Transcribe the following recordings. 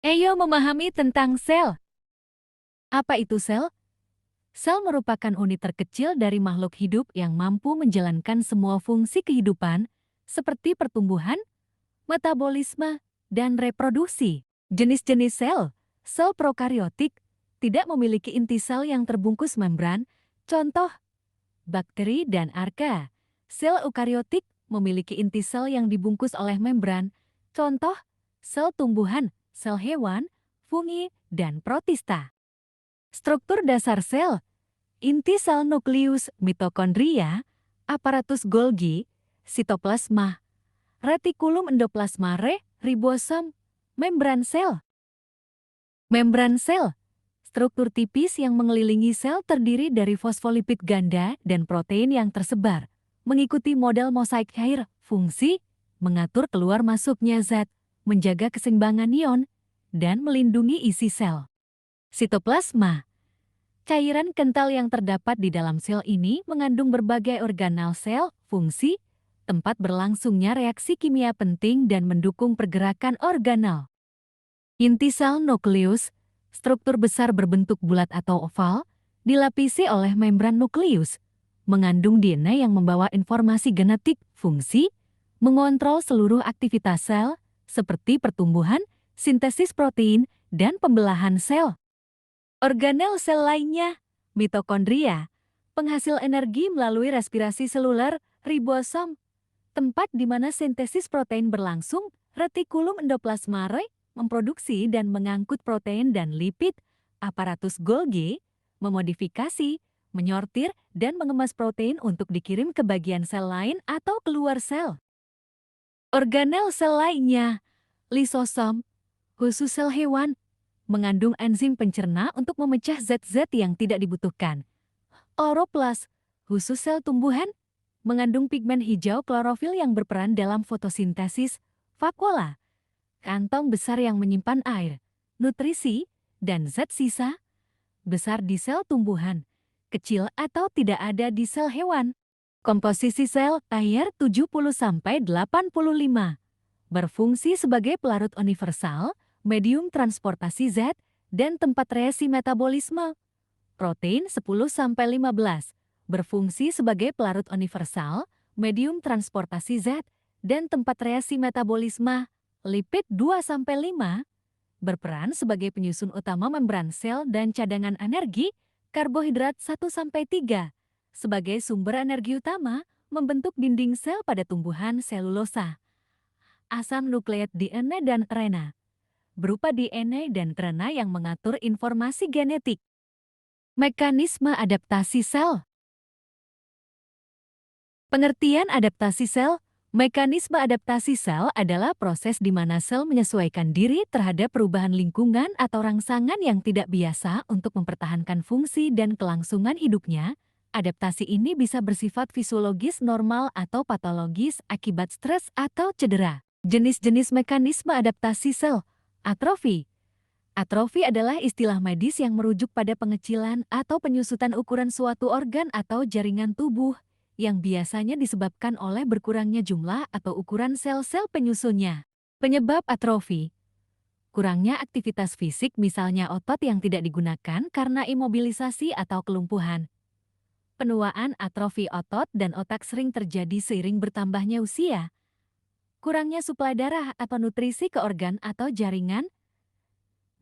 Ayo memahami tentang sel. Apa itu sel? Sel merupakan unit terkecil dari makhluk hidup yang mampu menjalankan semua fungsi kehidupan seperti pertumbuhan, metabolisme, dan reproduksi. Jenis-jenis sel prokariotik, tidak memiliki inti sel yang terbungkus membran, contoh, bakteri dan arka. Sel eukariotik memiliki inti sel yang dibungkus oleh membran, contoh, sel tumbuhan, sel hewan, fungi, dan protista. Struktur dasar sel, inti sel nukleus, mitokondria, aparatus Golgi, sitoplasma, retikulum endoplasma ribosom, membran sel. Membran sel, struktur tipis yang mengelilingi sel terdiri dari fosfolipid ganda dan protein yang tersebar, mengikuti model mosaik cair, fungsi, mengatur keluar masuknya zat, menjaga keseimbangan ion, dan melindungi isi sel. Sitoplasma, cairan kental yang terdapat di dalam sel ini mengandung berbagai organel sel, fungsi, tempat berlangsungnya reaksi kimia penting dan mendukung pergerakan organel. Inti sel nukleus, struktur besar berbentuk bulat atau oval, dilapisi oleh membran nukleus, mengandung DNA yang membawa informasi genetik, fungsi, mengontrol seluruh aktivitas sel, seperti pertumbuhan, sintesis protein, dan pembelahan sel. Organel sel lainnya, mitokondria, penghasil energi melalui respirasi seluler, ribosom, tempat di mana sintesis protein berlangsung, retikulum endoplasma memproduksi dan mengangkut protein dan lipid, aparatus Golgi, memodifikasi, menyortir, dan mengemas protein untuk dikirim ke bagian sel lain atau keluar sel. Organel sel lainnya, lisosom, khusus sel hewan, mengandung enzim pencerna untuk memecah zat-zat yang tidak dibutuhkan. Oroplas, khusus sel tumbuhan, mengandung pigmen hijau klorofil yang berperan dalam fotosintesis. Vakuola, kantong besar yang menyimpan air, nutrisi, dan zat sisa, besar di sel tumbuhan, kecil atau tidak ada di sel hewan. Komposisi sel air 70–85, berfungsi sebagai pelarut universal, medium transportasi zat, dan tempat reaksi metabolisme. Protein 10–15, berfungsi sebagai pelarut universal, medium transportasi zat, dan tempat reaksi metabolisme. Lipid 2–5, berperan sebagai penyusun utama membran sel dan cadangan energi. Karbohidrat 1–3, sebagai sumber energi utama, membentuk dinding sel pada tumbuhan selulosa. Asam nukleat DNA dan RNA, berupa DNA dan RNA yang mengatur informasi genetik. Mekanisme adaptasi sel. Pengertian adaptasi sel. Mekanisme adaptasi sel adalah proses di mana sel menyesuaikan diri terhadap perubahan lingkungan atau rangsangan yang tidak biasa untuk mempertahankan fungsi dan kelangsungan hidupnya. Adaptasi ini bisa bersifat fisiologis normal atau patologis akibat stres atau cedera. Jenis-jenis mekanisme adaptasi sel. Atrofi. Atrofi adalah istilah medis yang merujuk pada pengecilan atau penyusutan ukuran suatu organ atau jaringan tubuh yang biasanya disebabkan oleh berkurangnya jumlah atau ukuran sel-sel penyusunnya. Penyebab atrofi: kurangnya aktivitas fisik, misalnya otot yang tidak digunakan karena imobilisasi atau kelumpuhan. Penuaan, atrofi otot dan otak sering terjadi seiring bertambahnya usia. Kurangnya suplai darah atau nutrisi ke organ atau jaringan.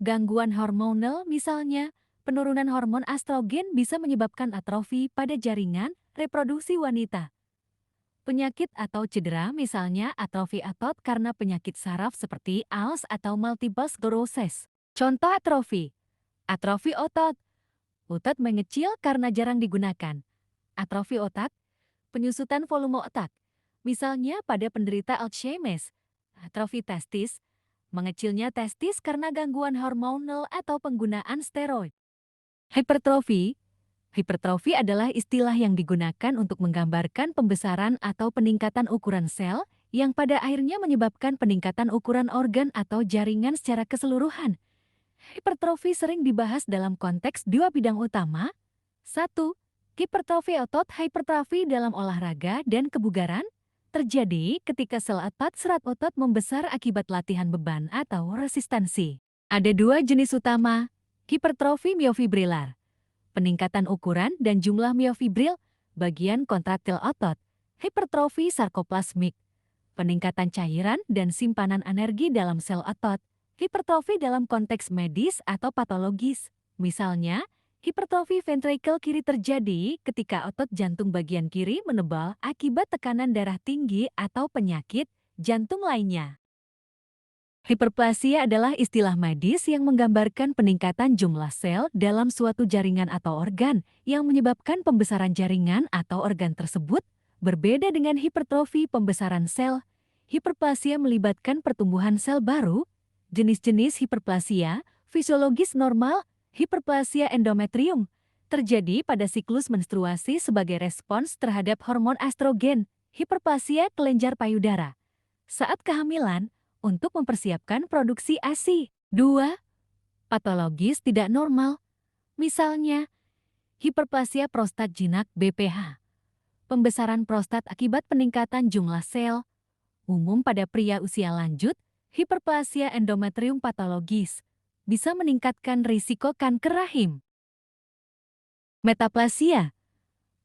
Gangguan hormonal, misalnya penurunan hormon estrogen bisa menyebabkan atrofi pada jaringan reproduksi wanita. Penyakit atau cedera, misalnya atrofi otot karena penyakit saraf seperti ALS atau multiple sclerosis. Contoh atrofi. Atrofi otot. Otot mengecil karena jarang digunakan. Atrofi otak. Penyusutan volume otak. Misalnya pada penderita Alzheimer. Atrofi testis. Mengecilnya testis karena gangguan hormonal atau penggunaan steroid. Hipertrofi. Hipertrofi adalah istilah yang digunakan untuk menggambarkan pembesaran atau peningkatan ukuran sel yang pada akhirnya menyebabkan peningkatan ukuran organ atau jaringan secara keseluruhan. Hipertrofi sering dibahas dalam konteks dua bidang utama. 1. Hipertrofi otot. Hipertrofi dalam olahraga dan kebugaran terjadi ketika sel otot serat otot membesar akibat latihan beban atau resistansi. Ada dua jenis utama, hipertrofi miofibrilar, peningkatan ukuran dan jumlah miofibril, bagian kontraktil otot, hipertrofi sarkoplasmik, peningkatan cairan dan simpanan energi dalam sel otot, hipertrofi dalam konteks medis atau patologis. Misalnya, hipertrofi ventrikel kiri terjadi ketika otot jantung bagian kiri menebal akibat tekanan darah tinggi atau penyakit jantung lainnya. Hiperplasia adalah istilah medis yang menggambarkan peningkatan jumlah sel dalam suatu jaringan atau organ yang menyebabkan pembesaran jaringan atau organ tersebut. Berbeda dengan hipertrofi pembesaran sel, hiperplasia melibatkan pertumbuhan sel baru. Jenis-jenis hiperplasia, fisiologis normal, hiperplasia endometrium, terjadi pada siklus menstruasi sebagai respons terhadap hormon estrogen, hiperplasia kelenjar payudara. Saat kehamilan, untuk mempersiapkan produksi ASI. 2. Patologis tidak normal. Misalnya, hiperplasia prostat jinak BPH. Pembesaran prostat akibat peningkatan jumlah sel. Umum pada pria usia lanjut, hiperplasia endometrium patologis bisa meningkatkan risiko kanker rahim. Metaplasia.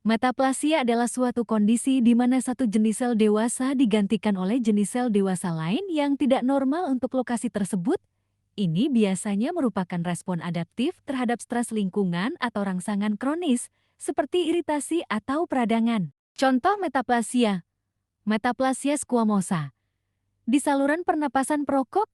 Metaplasia adalah suatu kondisi di mana satu jenis sel dewasa digantikan oleh jenis sel dewasa lain yang tidak normal untuk lokasi tersebut. Ini biasanya merupakan respon adaptif terhadap stres lingkungan atau rangsangan kronis, seperti iritasi atau peradangan. Contoh metaplasia. Metaplasia squamosa. Di saluran pernapasan perokok,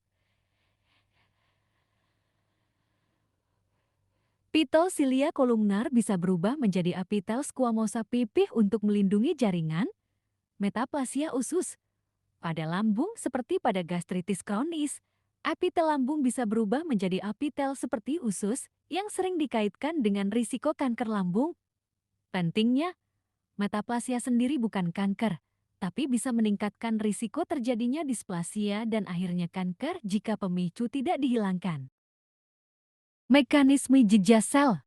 pitel silia kolumnar bisa berubah menjadi apitel squamosa pipih untuk melindungi jaringan. Metaplasia usus. Pada lambung seperti pada gastritis kronis, apitel lambung bisa berubah menjadi apitel seperti usus yang sering dikaitkan dengan risiko kanker lambung. Pentingnya, metaplasia sendiri bukan kanker, tapi bisa meningkatkan risiko terjadinya displasia dan akhirnya kanker jika pemicu tidak dihilangkan. Mekanisme jejak sel.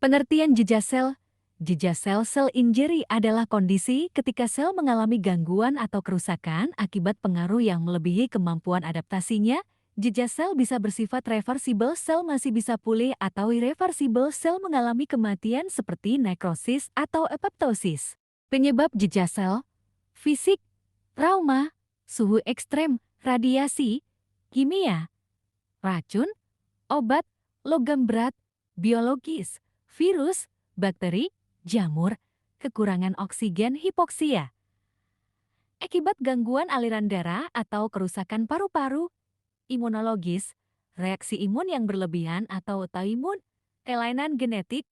Pengertian jejak sel. Jejak sel injury adalah kondisi ketika sel mengalami gangguan atau kerusakan akibat pengaruh yang melebihi kemampuan adaptasinya. Jejak sel bisa bersifat reversibel, sel masih bisa pulih, atau irreversibel, sel mengalami kematian seperti nekrosis atau apoptosis. Penyebab jejak sel: fisik, trauma, suhu ekstrem, radiasi, kimia, racun, obat, logam berat, biologis, virus, bakteri, jamur, kekurangan oksigen, hipoksia. Akibat gangguan aliran darah atau kerusakan paru-paru, imunologis, reaksi imun yang berlebihan atau autoimun, kelainan genetik,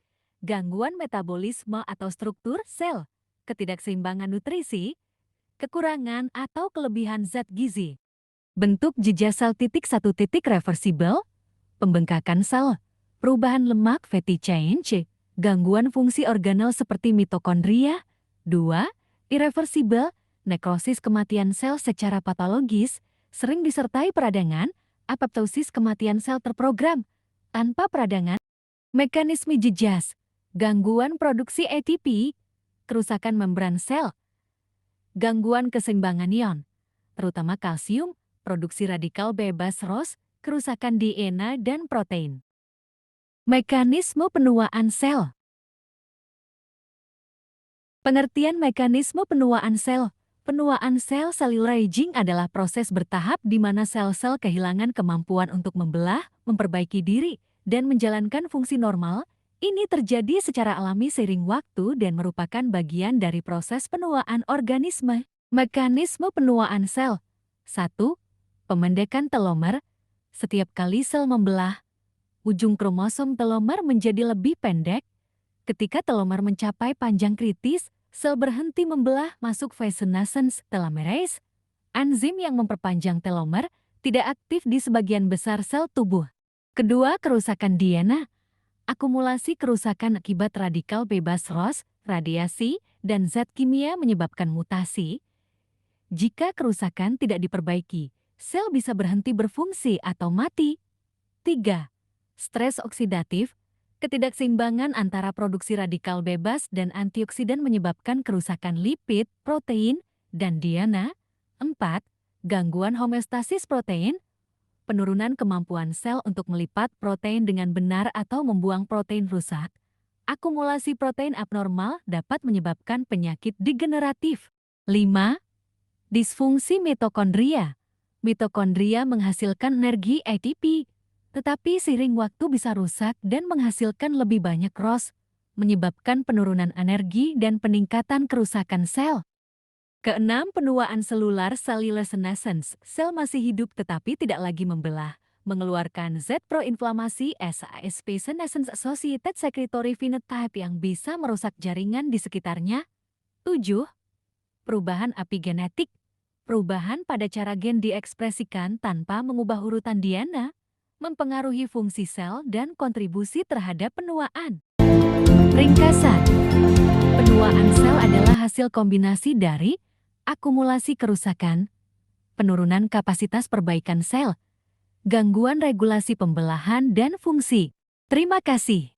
gangguan metabolisme atau struktur sel, ketidakseimbangan nutrisi, kekurangan atau kelebihan zat gizi. Bentuk jejak sel (1) reversibel, pembengkakan sel, perubahan lemak fatty change, gangguan fungsi organel seperti mitokondria. 2. Irreversibel, nekrosis kematian sel secara patologis, sering disertai peradangan, apoptosis kematian sel terprogram. Tanpa peradangan, mekanisme jejak, gangguan produksi ATP, kerusakan membran sel, gangguan keseimbangan ion, terutama kalsium, produksi radikal bebas ROS, kerusakan DNA dan protein. Mekanisme penuaan sel. Pengertian mekanisme penuaan sel. Penuaan sel cellular aging adalah proses bertahap di mana sel-sel kehilangan kemampuan untuk membelah, memperbaiki diri, dan menjalankan fungsi normal. Ini terjadi secara alami seiring waktu dan merupakan bagian dari proses penuaan organisme. Mekanisme penuaan sel. 1. Pemendekan telomer. Setiap kali sel membelah, ujung kromosom telomer menjadi lebih pendek. Ketika telomer mencapai panjang kritis, sel berhenti membelah, masuk fase senescence telomerase. Enzim yang memperpanjang telomer tidak aktif di sebagian besar sel tubuh. Kedua, kerusakan DNA. Akumulasi kerusakan akibat radikal bebas ROS, radiasi, dan zat kimia menyebabkan mutasi. Jika kerusakan tidak diperbaiki, sel bisa berhenti berfungsi atau mati. 3. Stres oksidatif. Ketidakseimbangan antara produksi radikal bebas dan antioksidan menyebabkan kerusakan lipid, protein, dan DNA. 4. Gangguan homeostasis protein. penurunan kemampuan sel untuk melipat protein dengan benar atau membuang protein rusak. Akumulasi protein abnormal dapat menyebabkan penyakit degeneratif. 5. Disfungsi mitokondria. Mitokondria menghasilkan energi ATP, tetapi seiring waktu bisa rusak dan menghasilkan lebih banyak ROS, menyebabkan penurunan energi dan peningkatan kerusakan sel. Keenam, penuaan selular cellular senescence. Sel masih hidup tetapi tidak lagi membelah, mengeluarkan Z proinflamasi SASP senescence associated secretory phenotype yang bisa merusak jaringan di sekitarnya. 7. Perubahan epigenetik. Perubahan pada cara gen diekspresikan tanpa mengubah urutan DNA, mempengaruhi fungsi sel dan kontribusi terhadap penuaan. Ringkasan, penuaan sel adalah hasil kombinasi dari akumulasi kerusakan, penurunan kapasitas perbaikan sel, gangguan regulasi pembelahan dan fungsi. Terima kasih.